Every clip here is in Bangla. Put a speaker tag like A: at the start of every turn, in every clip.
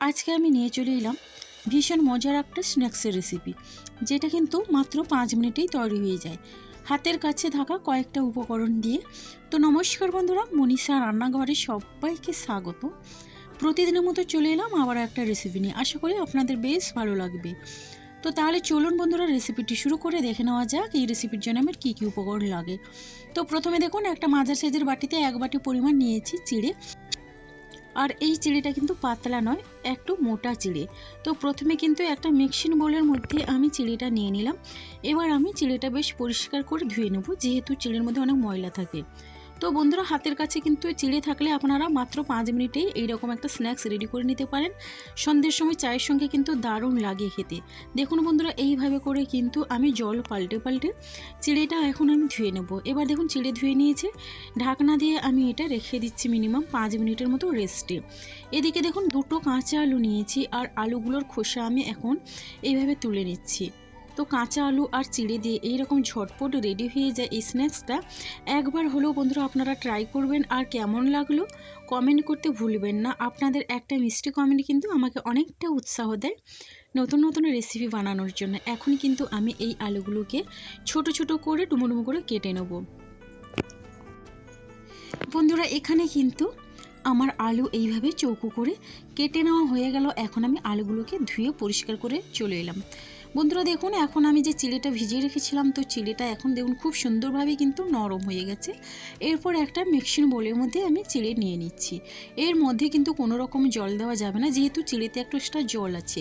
A: আজকে আমি নিয়ে চলে এলাম ভীষণ মজার একটা স্ন্যাক্সের রেসিপি, যেটা কিন্তু মাত্র 5 মিনিটেই তৈরি হয়ে যায় হাতের কাছে থাকা কয়েকটা উপকরণ দিয়ে। তো নমস্কার বন্ধুরা, মনীষা রান্নাঘরে সবাইকে স্বাগত। প্রতিদিনের মতো চলে এলাম আবার একটা রেসিপি নিয়ে, আশা করি আপনাদের বেশ ভালো লাগবে। তো তাহলে চলুন বন্ধুরা, রেসিপিটি শুরু করে দেখে নেওয়া যাক এই রেসিপির জন্য আমার কী কী উপকরণ লাগে। তো প্রথমে দেখুন, একটা মাঝারি সাইজের বাটিতে 1 বাটি পরিমাণ নিয়েছি চিড়ে। আর এই চিড়েটা কিন্তু পাতলা নয়, একটু মোটা চিড়ে। তো প্রথমে কিন্তু একটা মিক্সিং বোলের মধ্যে আমি চিড়েটা নিয়ে নিলাম। এবার আমি চিড়েটা বেশ পরিষ্কার করে ধুয়ে নেব, যেহেতু চিড়ের মধ্যে অনেক ময়লা থাকে। তো বন্ধুরা, হাতের কাছে কিন্তু চিড়ে থাকলে আপনারা মাত্র 5 মিনিটেই এইরকম একটা স্ন্যাক্স রেডি করে নিতে পারেন। সন্ধ্যের সময় চায়ের সঙ্গে কিন্তু দারুণ লাগে খেতে। দেখুন বন্ধুরা, এইভাবে করে কিন্তু আমি জল পাল্টে পাল্টে চিড়েটা এখন আমি ধুয়ে নেব। এবার দেখুন, চিড়ে ধুয়ে নিয়েছে, ঢাকনা দিয়ে আমি এটা রেখে দিচ্ছি মিনিমাম 5 মিনিটের মতো রেস্টে। এদিকে দেখুন, 2টো কাঁচা আলু নিয়েছি, আর আলুগুলোর খোসা আমি এখন এইভাবে তুলে নিচ্ছি। তো কাঁচা আলু আর চিড়ে দিয়ে এইরকম ঝটপট রেডি হয়ে যায় এই স্ন্যাক্সটা। একবার হলেও বন্ধুরা আপনারা ট্রাই করবেন, আর কেমন লাগলো কমেন্ট করতে ভুলবেন না। আপনাদের একটা মিষ্টি কমেন্ট কিন্তু আমাকে অনেকটা উৎসাহ দেয় নতুন নতুন রেসিপি বানানোর জন্য। এখন কিন্তু আমি এই আলুগুলোকে ছোট ছোট করে ডুমো ডুমো করে কেটে নেব। বন্ধুরা, এখানে কিন্তু আমার আলু এইভাবে চৌকো করে কেটে নেওয়া হয়ে গেল। এখন আমি আলুগুলোকে ধুয়ে পরিষ্কার করে চলে এলাম। বন্ধুরা দেখুন, এখন আমি যে চিড়েটা ভিজিয়ে রেখেছিলাম, তো চিড়েটা এখন দেখুন খুব সুন্দরভাবে কিন্তু নরম হয়ে গেছে। এরপর একটা মিক্সিং বোলের মধ্যে আমি চিড়ে নিয়ে নিচ্ছি। এর মধ্যে কিন্তু কোনো রকম জল দেওয়া যাবে না, যেহেতু চিড়েতে একটু এক্সট্রা জল আছে।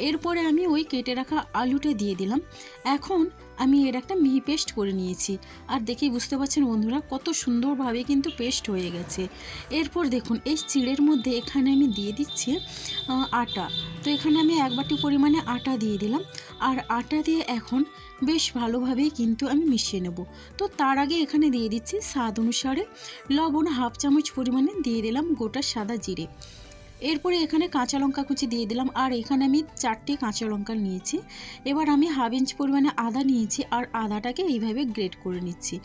A: এরপরে আমি ওই কেটে রাখা আলুটা দিয়ে দিলাম। এখন আমি এর একটা মিহি পেস্ট করে নিয়েছি, আর দেখেই বুঝতে পারছেন বন্ধুরা কত সুন্দরভাবে কিন্তু পেস্ট হয়ে গেছে। এরপর দেখুন, এই চিড়ের মধ্যে এখানে আমি দিয়ে দিচ্ছি আটা। তো এখানে আমি 1 বাটি পরিমাণে আটা দিয়ে দিলাম, আর আটা দিয়ে এখন বেশ ভালোভাবেই কিন্তু আমি মিশিয়ে নেব। তো তার আগে এখানে দিয়ে দিচ্ছি স্বাদ অনুসারে লবণ, 1/2 চামচ পরিমাণে দিয়ে দিলাম গোটা সাদা জিরে। এরপরে এখানে কাঁচা লঙ্কা কুচি দিয়ে দিলাম, আর এখানে আমি 4টে কাঁচা লঙ্কা নিয়েছি। এবার আমি 1/2 ইঞ্চ পরিমাণে আদা নিয়েছি, আর আদাটাকে এইভাবে গ্রেট করে নিচ্ছি।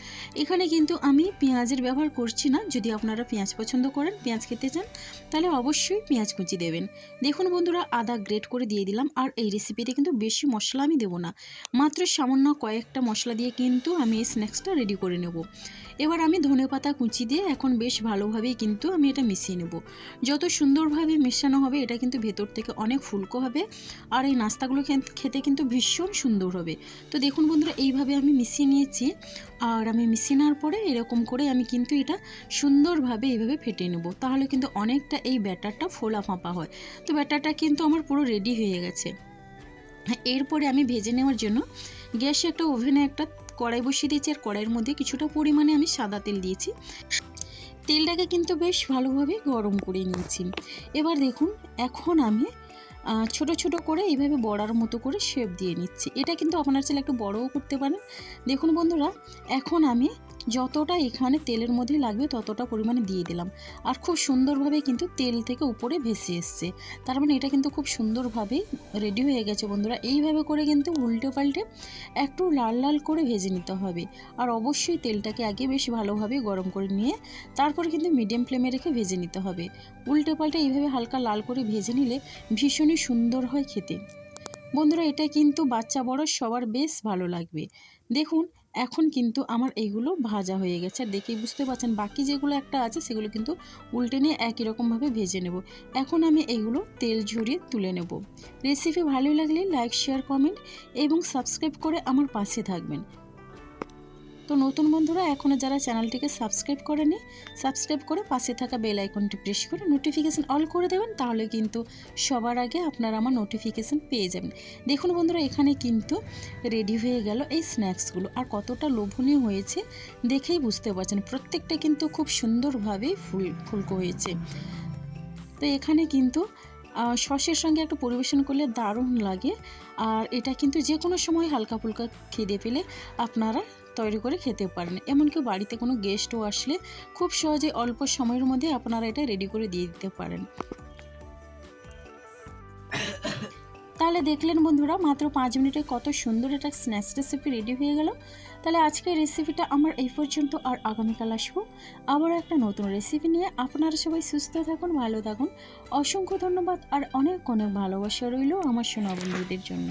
A: এখানে কিন্তু আমি পেঁয়াজের ব্যবহার করছি না। যদি আপনারা পেঁয়াজ পছন্দ করেন, পেঁয়াজ খেতে চান, তাহলে অবশ্যই পেঁয়াজ কুচি দেবেন। দেখুন বন্ধুরা, আদা গ্রেট করে দিয়ে দিলাম। আর এই রেসিপিতে কিন্তু বেশি মশলা আমি দেবো না, মাত্র সামান্য কয়েকটা মশলা দিয়ে কিন্তু আমি এই স্ন্যাক্সটা রেডি করে নেব। এবার আমি ধনেপাতা কুচি দিয়ে এখন বেশ ভালোভাবেই কিন্তু আমি এটা মিশিয়ে নেব। যত সুন্দরভাবে মেশানো হবে, এটা কিন্তু ভেতর থেকে অনেক ফুলকো হবে, আর এই নাস্তাগুলো খেতে কিন্তু ভীষণ সুন্দর হবে। তো দেখুন বন্ধুরা, এইভাবে আমি মিশিয়ে নিয়েছি। আর আমি মিশিয়ে নেওয়ার পরে এরকম করে আমি কিন্তু এটা সুন্দরভাবে এইভাবে ফেটে নেব, তাহলে কিন্তু অনেকটা এই ব্যাটারটা ফোলা ফাঁপা হয়। তো ব্যাটারটা কিন্তু আমার পুরো রেডি হয়ে গেছে। এরপরে আমি ভেজে নেওয়ার জন্য গ্যাসে একটা ওভেনে একটা কড়াই বসিয়ে দিয়েছি, আর কড়াইয়ের মধ্যে কিছুটা পরিমাণে আমি সাদা তেল দিয়েছি। তেলটাকে কিন্তু বেশ ভালোভাবে গরম করে নিয়েছি। এবার দেখুন, এখন আমি ছোট ছোট করে এইভাবে বড়ার মতো করে শেপ দিয়ে নিচ্ছি। এটা কিন্তু আপনারা চাইলে একটু বড়ও করতে পারেন। দেখুন বন্ধুরা, এখন আমি যতটা এখানে তেলের মধ্যে লাগবে ততটা পরিমাণে দিয়ে দিলাম, আর খুব সুন্দরভাবে কিন্তু তেল থেকে উপরে ভেসে এসছে। তার মানে এটা কিন্তু খুব সুন্দরভাবে রেডি হয়ে গেছে বন্ধুরা। এইভাবে করে কিন্তু উল্টে পাল্টে একটু লাল লাল করে ভেজে নিতে হবে। আর অবশ্যই তেলটাকে আগে বেশ ভালোভাবে গরম করে নিয়ে তারপর কিন্তু মিডিয়াম ফ্লেমে রেখে ভেজে নিতে হবে। উল্টে পাল্টে এইভাবে হালকা লাল করে ভেজে নিলে ভীষণই সুন্দর হয় খেতে। বন্ধুরা, এটা কিন্তু বাচ্চা বড় সবার বেশ ভালো লাগবে। দেখুন, এখন কিন্তু আমার এইগুলো ভাজা হয়ে গেছে, আর দেখেই বুঝতে পারছেন বাকি যেগুলো একটা আছে সেগুলো কিন্তু উল্টে নিয়ে একই রকমভাবে ভেজে নেব। এখন আমি এইগুলো তেল ঝরিয়ে তুলে নেব। রেসিপি ভালো লাগলে লাইক, শেয়ার, কমেন্ট এবং সাবস্ক্রাইব করে আমার পাশে থাকবেন। তো নতুন বন্ধুরা এখনও যারা চ্যানেলটিকে সাবস্ক্রাইব করেনি, সাবস্ক্রাইব করে পাশে থাকা বেল আইকনটি প্রেস করে নোটিফিকেশান অল করে দেবেন, তাহলে কিন্তু সবার আগে আপনারা আমার নোটিফিকেশান পেয়ে যাবেন। দেখুন বন্ধুরা, এখানে কিন্তু রেডি হয়ে গেল এই স্ন্যাক্সগুলো, আর কতটা লোভনীয় হয়েছে দেখেই বুঝতে পারছেন। প্রত্যেকটা কিন্তু খুব সুন্দরভাবে ফুলকো হয়েছে। তো এখানে কিন্তু সসের সঙ্গে একটু পরিবেশন করলে দারুণ লাগে। আর এটা কিন্তু যে কোনো সময় হালকা ফুলকা খিদে পেলে আপনারা তৈরি করে খেতে পারেন। এমনকি বাড়িতে কোনো গেস্টও আসলে খুব সহজে অল্প সময়ের মধ্যে আপনারা এটা রেডি করে দিয়ে দিতে পারেন। তাহলে দেখলেন বন্ধুরা, মাত্র 5 মিনিটে কত সুন্দর একটা স্ন্যাক্স রেসিপি রেডি হয়ে গেল। তাহলে আজকের রেসিপিটা আমার এই পর্যন্ত, আর আগামীকাল আসবো আবার একটা নতুন রেসিপি নিয়ে। আপনারা সবাই সুস্থ থাকুন, ভালো থাকুন। অসংখ্য ধন্যবাদ আর অনেক অনেক ভালোবাসা রইল আমার সোনা বন্ধুদের জন্য।